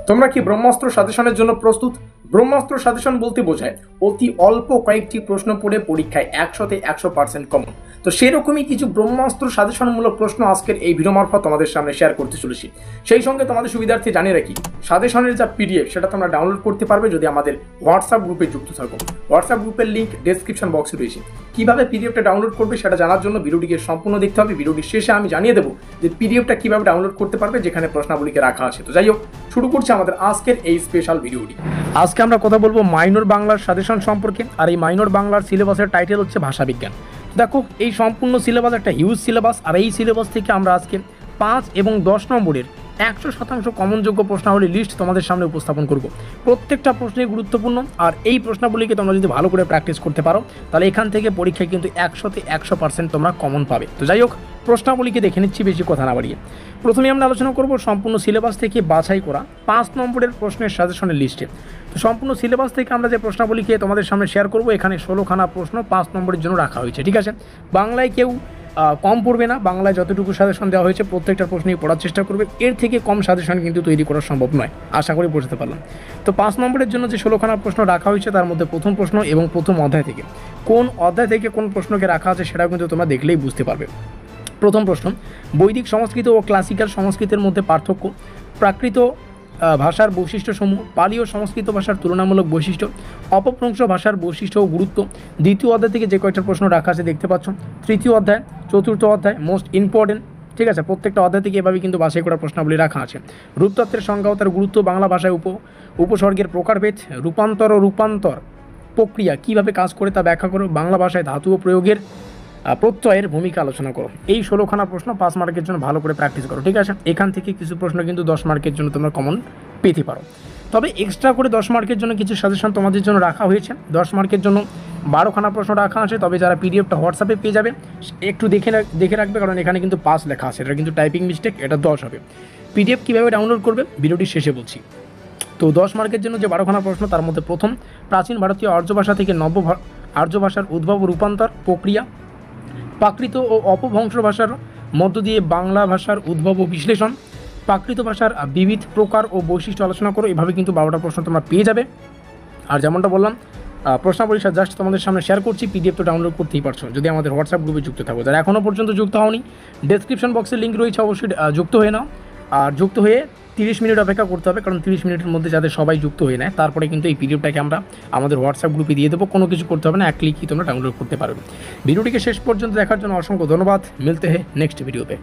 তোমরা কি ব্রহ্মাস্ত্র সাজেশনের জন্য প্রস্তুত? ব্রহ্মাস্ত্র সাজেশন বলতে বোঝায় অতি অল্প কয়েকটি প্রশ্ন পড়ে পরীক্ষায় 100% কমন। তো সেরকমই কিছু ব্রহ্মাস্ত্র সাজেশনমূলক প্রশ্ন আজকের এই ভিডিও মারফত তোমাদের সামনে শেয়ার করতে চলেছি। সেই সঙ্গে তোমাদের সুবিধার্থে জানিয়ে রাখি, সাজেশনের যা পিডিএফ সেটা তোমরা ডাউনলোড করতে পারবে যদি আমাদের হোয়াটসঅ্যাপ গ্রুপে যুক্ত থাকো। হোয়াটসঅ্যাপ গ্রুপের লিঙ্ক ডেসক্রিপশন বক্সে রয়েছে। কিভাবে পিডিএফটা ডাউনলোড করবে সেটা জানার জন্য ভিডিওটিকে সম্পূর্ণ দেখতে হবে। ভিডিওটির শেষে আমি জানিয়ে দেবো যে পিডিএফটা কিভাবে ডাউনলোড করতে পারবে, যেখানে প্রশ্নাবলীকে রাখা আছে। তো যাই হোক, শুরু করছি আমাদের আজকের এই স্পেশাল ভিডিওটি। আজকে আমরা কথা বলবো মাইনর বাংলার সাজেশন সম্পর্কে। আর এই মাইনর বাংলার সিলেবাসের টাইটেল হচ্ছে ভাষাবিজ্ঞান। দেখো, এই সম্পূর্ণ সিলেবাস একটা হিউজ সিলেবাস। আর এই সিলেবাস থেকে আমরা আজকে 5 এবং 10 নম্বরের 100% কমনযোগ্য প্রশ্নাবলী লিস্ট তোমাদের সামনে উপস্থাপন করব। প্রত্যেকটা প্রশ্নই গুরুত্বপূর্ণ। আর এই প্রশ্নাবলীকে তোমরা যদি ভালো করে প্র্যাকটিস করতে পারো তাহলে এখান থেকে পরীক্ষায় কিন্তু 100% তোমরা কমন পাবে। তো যাই হোক, প্রশ্নাবলীকে দেখে নিচ্ছি বেশি কথা না বাড়িয়ে। প্রথমে আমরা আলোচনা করব সম্পূর্ণ সিলেবাস থেকে বাছাই করা 5 নম্বরের প্রশ্নের সাজেশনের লিস্টে। তো সম্পূর্ণ সিলেবাস থেকে আমরা যে প্রশ্নাবলীকে তোমাদের সামনে শেয়ার করব, এখানে 16খানা প্রশ্ন 5 নম্বরের জন্য রাখা হয়েছে। ঠিক আছে, বাংলায় কেউ কম পড়বে না। বাংলায় যতটুকু সাজেশন দেওয়া হয়েছে প্রত্যেকটা প্রশ্নই পড়ার চেষ্টা করবে। এর থেকে কম সাজেশন কিন্তু তৈরি করা সম্ভব নয়, আশা করি বুঝতে পারলাম। তো 5 নম্বরের জন্য যে 16খানা প্রশ্ন রাখা হয়েছে তার মধ্যে প্রথম প্রশ্ন এবং প্রথম অধ্যায় থেকে কোন অধ্যায় থেকে কোন প্রশ্নকে রাখা আছে সেটাও কিন্তু তোমরা দেখলেই বুঝতে পারবে। প্রথম প্রশ্ন, বৈদিক সংস্কৃত ও ক্লাসিক্যাল সংস্কৃতের মধ্যে পার্থক্য, প্রাকৃত ভাষার বৈশিষ্ট্যসমূহ, পালি ও সংস্কৃত ভাষার তুলনামূলক বৈশিষ্ট্য, অপভ্রংশ ভাষার বৈশিষ্ট্য ও গুরুত্ব। দ্বিতীয় অধ্যায় থেকে যে কয়েকটা প্রশ্ন রাখা আছে দেখতে পাচ্ছ। তৃতীয় অধ্যায়, চতুর্থ অধ্যায় মোস্ট ইম্পর্টেন্ট। ঠিক আছে, প্রত্যেকটা অধ্যায় থেকে এভাবে কিন্তু বাছাই করা প্রশ্নাবলী রাখা আছে। রূপতত্ত্বের সংজ্ঞা ও তার গুরুত্ব, বাংলা ভাষায় উপসর্গের প্রকারভেদ, রূপান্তর প্রক্রিয়া কীভাবে কাজ করে তা ব্যাখ্যা করো, বাংলা ভাষায় ধাতু ও প্রয়োগের প্রত্যয়ের ভূমিকা আলোচনা করো। এই 16খানা প্রশ্ন 5 মার্কের জন্য ভালো করে প্র্যাকটিস করো। ঠিক আছে, এখান থেকে কিছু প্রশ্ন কিন্তু 10 মার্কের জন্য তোমরা কমন পেতে পারো। তবে এক্সট্রা করে 10 মার্কের জন্য কিছু সাজেশন তোমাদের জন্য রাখা হয়েছে। 10 মার্কের জন্য 12খানা প্রশ্ন রাখা আছে। তবে যারা পিডিএফটা হোয়াটসঅ্যাপে পেয়ে যাবে একটু দেখে রাখবে, কারণ এখানে কিন্তু 5 লেখা আছে। এটা কিন্তু টাইপিং মিস্টেক, এটা 10 হবে। পিডিএফ কীভাবে ডাউনলোড করবে ভিডিওটির শেষে বলছি। তো 10 মার্কের জন্য যে 12খানা প্রশ্ন তার মধ্যে প্রথম, প্রাচীন ভারতীয় আর্য ভাষা থেকে নব্য আর্য ভাষার উদ্ভব ও রূপান্তর প্রক্রিয়া, প্রাকৃত ও অপভ্রংশ ভাষার মধ্য দিয়ে বাংলা ভাষার উদ্ভব ও বিশ্লেষণ, প্রাকৃত ভাষার বিবিধ প্রকার ও বৈশিষ্ট্য আলোচনা করো। এভাবে কিন্তু 12টা প্রশ্ন তোমরা পেয়ে যাবে। আর যেমনটা বললাম, প্রশ্নাবলী জাস্ট তোমাদের সামনে শেয়ার করছি, পিডিএফ তো ডাউনলোড করতেই পারছো যদি আমাদের হোয়াটসঅ্যাপ গ্রুপে যুক্ত থাকো। যারা এখনও পর্যন্ত যুক্ত হওনি, ডেসক্রিপশন বক্সে লিঙ্ক রয়েছে, অবশ্যই যুক্ত হয়ে নাও। আর যুক্ত হয়ে 30 মিনিট অপেক্ষা করতে হবে, কারণ 30 মিনিটের মধ্যে যাতে সবাই যুক্ত হয়ে নেয় তারপরে কিন্তু এই পিডিএফটাকে আমরা আমাদের হোয়াটসঅ্যাপ গ্রুপে দিয়ে দেবো। কোনো কিছু করতে হবে না, এক ক্লিকই তোমরা ডাউনলোড করতে পারবে। ভিডিওটিকে শেষ পর্যন্ত দেখার জন্য অসংখ্য ধন্যবাদ। মিলতে হয় নেক্সট ভিডিওতে।